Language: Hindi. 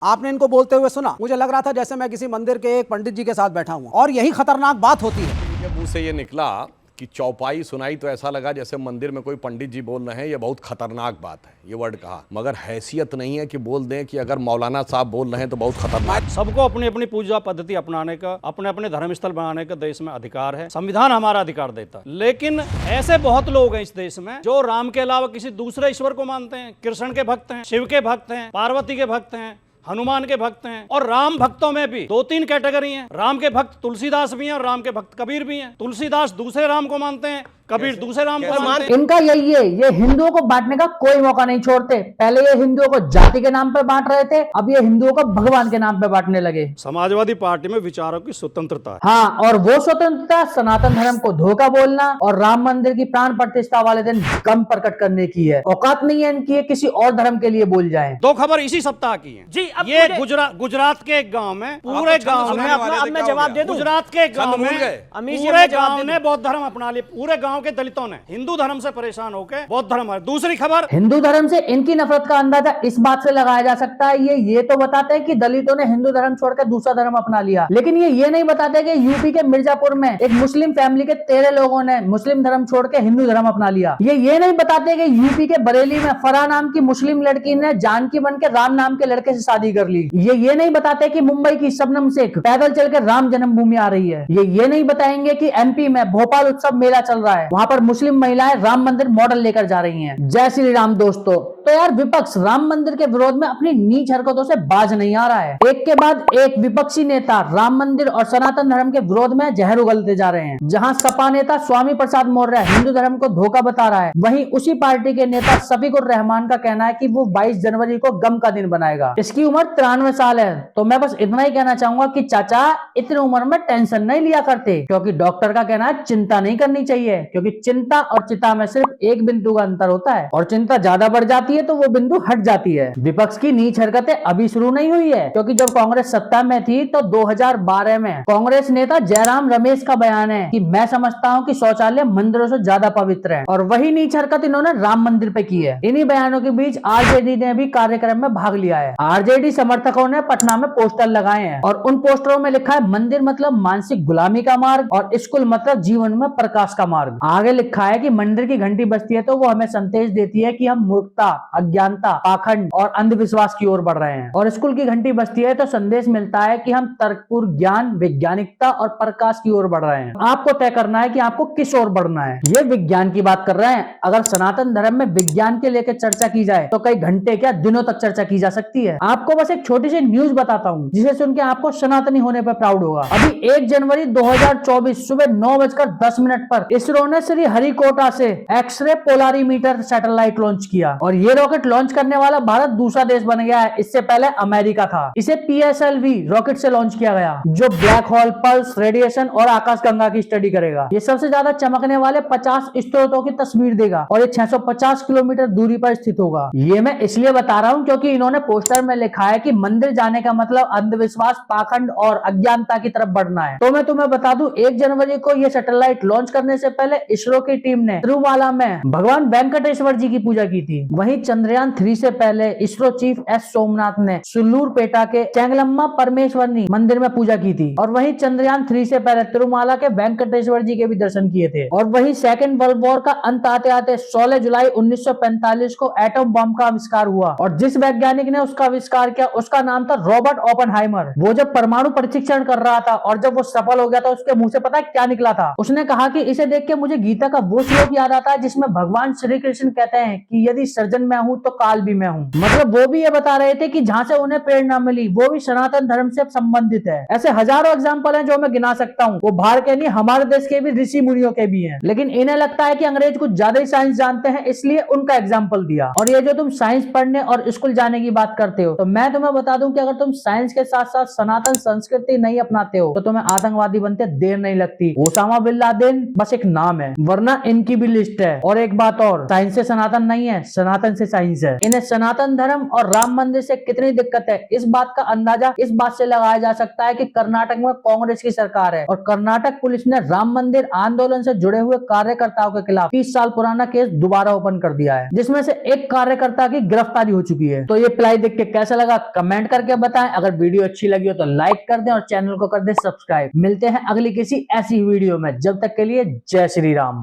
आपने इनको बोलते हुए सुना, मुझे लग रहा था जैसे मैं किसी मंदिर के एक पंडित जी के साथ बैठा हूं, और यही खतरनाक बात होती है। के मुंह से ये निकला कि चौपाई सुनाई तो ऐसा लगा जैसे मंदिर में कोई पंडित जी बोल रहे हैं, ये बहुत खतरनाक बात है, ये वर्ड कहा, मगर हैसियत नहीं है कि बोल दें कि अगर मौलाना साहब बोल रहे हैं तो बहुत खतरनाक। सबको अपनी अपनी पूजा पद्धति अपनाने का, अपने अपने धर्मस्थल बनाने का देश में अधिकार है, संविधान हमारा अधिकार देता है। लेकिन ऐसे बहुत लोग हैं इस देश में जो राम के अलावा किसी दूसरे ईश्वर को मानते हैं, कृष्ण के भक्त हैं, शिव के भक्त हैं, पार्वती के भक्त हैं, हनुमान के भक्त हैं। और राम भक्तों में भी दो तीन कैटेगरी हैं। राम के भक्त तुलसीदास भी हैं और राम के भक्त कबीर भी हैं। तुलसीदास दूसरे राम को मानते हैं, कबीर दूसरे राम को मानते हैं। इनका यही है, ये हिंदुओं को बांटने का कोई मौका नहीं छोड़ते। पहले ये हिंदुओं को जाति के नाम पे बांट रहे थे, अब ये हिंदुओं को भगवान के नाम पे बांटने लगे। समाजवादी पार्टी में विचारों की स्वतंत्रता है। हाँ, और वो स्वतंत्रता सनातन धर्म को धोखा बोलना और राम मंदिर की प्राण प्रतिष्ठा वाले दिन गम प्रकट करने की है। औकात नहीं है इनकी किसी और धर्म के लिए बोल जाए। दो खबर इसी सप्ताह की है जी। अब ये गुजरात के एक गांव में, पूरे गांव में, अब मैं जवाब दे दूं। गुजरात के गांव में पूरे गांव ने बौद्ध धर्म अपना लिया। पूरे गांव के दलितों ने हिंदू धर्म से परेशान होकर बौद्ध धर्म। दूसरी खबर, हिंदू धर्म से इनकी नफरत का अंदाजा इस बात से लगाया जा सकता है, ये तो बताते हैं कि दलितों ने हिंदू धर्म छोड़कर दूसरा धर्म अपना लिया, लेकिन ये नहीं बताते कि यूपी के मिर्जापुर में एक मुस्लिम फैमिली के 13 लोगों ने मुस्लिम धर्म छोड़ के हिंदू धर्म अपना लिया। ये नहीं बताते कि यूपी के बरेली में फराह नाम की मुस्लिम लड़की ने जानकी बन के राम नाम के लड़के से शादी कर ली। ये नहीं बताते कि मुंबई की शबनम शेख पैदल चल के राम जन्मभूमि आ रही है। ये नहीं बताएंगे कि एमपी में भोपाल उत्सव मेला चल रहा है, वहां पर मुस्लिम महिलाएं राम मंदिर मॉडल लेकर जा रही हैं। जय श्री राम दोस्तों। तो यार विपक्ष राम मंदिर के विरोध में अपनी नीच हरकतों से बाज नहीं आ रहा है। एक के बाद एक विपक्षी नेता राम मंदिर और सनातन धर्म के विरोध में जहर उगलते जा रहे हैं। जहां सपा नेता स्वामी प्रसाद मौर्य हिंदू धर्म को धोखा बता रहा है, वहीं उसी पार्टी के नेता शफीकुर रहमान का कहना है कि वो 22 जनवरी को गम का दिन बनाएगा। इसकी उम्र 93 साल है। तो मैं बस इतना ही कहना चाहूंगा कि चाचा इतनी उम्र में टेंशन नहीं लिया करते, क्योंकि डॉक्टर का कहना है चिंता नहीं करनी चाहिए, क्योंकि चिंता और चिता में सिर्फ एक बिंदु का अंतर होता है, और चिंता ज्यादा बढ़ जाती है तो वो बिंदु हट जाती है। विपक्ष की नीच हरकतें अभी शुरू नहीं हुई है, क्योंकि जब कांग्रेस सत्ता में थी तो 2012 में कांग्रेस नेता जयराम रमेश का बयान है कि मैं समझता हूं कि शौचालय मंदिरों से ज्यादा पवित्र है, और वही नीच हरकत इन्होंने राम मंदिर पे की है। इन्हीं बयानों के बीच आरजेडी ने भी कार्यक्रम में भाग लिया है। आरजेडी समर्थकों ने पटना में पोस्टर लगाए हैं, और उन पोस्टरों में लिखा है मंदिर मतलब मानसिक गुलामी का मार्ग, और स्कूल मतलब जीवन में प्रकाश का मार्ग। आगे लिखा है कि मंदिर की घंटी बजती है तो वो हमें संदेश देती है कि हम मूर्खता, अज्ञानता, पाखंड और अंधविश्वास की ओर बढ़ रहे हैं, और स्कूल की घंटी बजती है तो संदेश मिलता है कि हम तर्कपूर्ण ज्ञान, वैज्ञानिकता और प्रकाश की ओर बढ़ रहे हैं। आपको तय करना है कि आपको किस ओर बढ़ना है। ये विज्ञान की बात कर रहे हैं। अगर सनातन धर्म में विज्ञान के लेकर चर्चा की जाए तो कई घंटे क्या दिनों तक चर्चा की जा सकती है। आपको बस एक छोटी सी न्यूज बताता हूँ जिसे सुन के आपको सनातनी होने पर प्राउड होगा। अभी 1 जनवरी 2024 सुबह 9:10 पर इसरो ने श्री हरिकोटा से एक्सरे पोलारीमीटर सैटेलाइट लॉन्च किया, और ये रॉकेट लॉन्च करने वाला भारत दूसरा देश बन गया है। इससे पहले अमेरिका था। इसे PSLV रॉकेट से लॉन्च किया गया, जो ब्लैक होल, पल्स, रेडिएशन और आकाशगंगा की स्टडी करेगा। ये सबसे ज्यादा चमकने वाले 50 स्रोतों की तस्वीर देगा, और ये 650 किलोमीटर दूरी पर स्थित होगा। ये मैं इसलिए बता रहा हूँ क्योंकि इन्होंने पोस्टर में लिखा है कि मंदिर जाने का मतलब अंधविश्वास, पाखंड और अज्ञानता की तरफ बढ़ना है। तो मैं तुम्हें बता दूं, 1 जनवरी को ये सैटेलाइट लॉन्च करने से पहले इसरो की टीम ने तिरुमाला में भगवान वेंकटेश्वर जी की पूजा की थी। वहीं चंद्रयान 3 से पहले इसरो चीफ S सोमनाथ ने सुल्लूरपेटा के चेंगलम्मा परमेश्वरनी मंदिर में पूजा की थी, और वहीं चंद्रयान 3 से पहले तिरुमाला के वेंकटेश्वर जी के भी दर्शन किए थे। और वहीं सेकेंड वर्ल्ड वॉर का अंत आते आते 16 जुलाई 1945 को एटम बम का आविष्कार हुआ, और जिस वैज्ञानिक ने उसका आविष्कार किया उसका नाम था रॉबर्ट ओपेनहाइमर। वो जब परमाणु परीक्षण कर रहा था और जब वो सफल हो गया था, उसके मुंह से पता है क्या निकला था? उसने कहा कि इसे देख के मुझे गीता का वो श्लोक याद आता है जिसमें भगवान श्री कृष्ण कहते हैं कि यदि सर्जन मैं हूँ तो काल भी मैं हूँ। मतलब वो भी ये बता रहे थे कि जहाँ से उन्हें प्रेरणा मिली वो भी सनातन धर्म से संबंधित है। ऐसे हजारों एग्जाम्पल हैं जो मैं गिना सकता हूँ। वो बाहर के नहीं, हमारे देश के भी ऋषि मुनियों के भी हैं, लेकिन इन्हें लगता है कि अंग्रेज कुछ ज्यादा ही साइंस जानते हैं, इसलिए उनका एग्जाम्पल दिया। और ये जो तुम साइंस पढ़ने और स्कूल जाने की बात करते हो, तो मैं तुम्हें बता दूं कि अगर तुम साइंस के साथ साथ सनातन संस्कृति नहीं अपनाते हो तो तुम्हें आतंकवादी बनते देर नहीं लगती। ओसामा बिन लादेन बस एक नाम है। नाम है, वरना इनकी भी लिस्ट है। और एक बात और, साइंस से सनातन नहीं है, सनातन से साइंस है। इन्हें सनातन धर्म और राम मंदिर से कितनी दिक्कत है, इस बात का अंदाजा इस बात से लगाया जा सकता है कि कर्नाटक में कांग्रेस की सरकार है और कर्नाटक पुलिस ने राम मंदिर आंदोलन से जुड़े हुए कार्यकर्ताओं के खिलाफ 30 साल पुराना केस दोबारा ओपन कर दिया है, जिसमें से एक कार्यकर्ता की गिरफ्तारी हो चुकी है। तो ये प्लाई देख के कैसा लगा कमेंट करके बताएं। अगर वीडियो अच्छी लगी हो तो लाइक कर दें और चैनल को कर दें सब्सक्राइब। मिलते हैं अगली किसी ऐसी वीडियो में, जब तक के लिए जय श्री राम।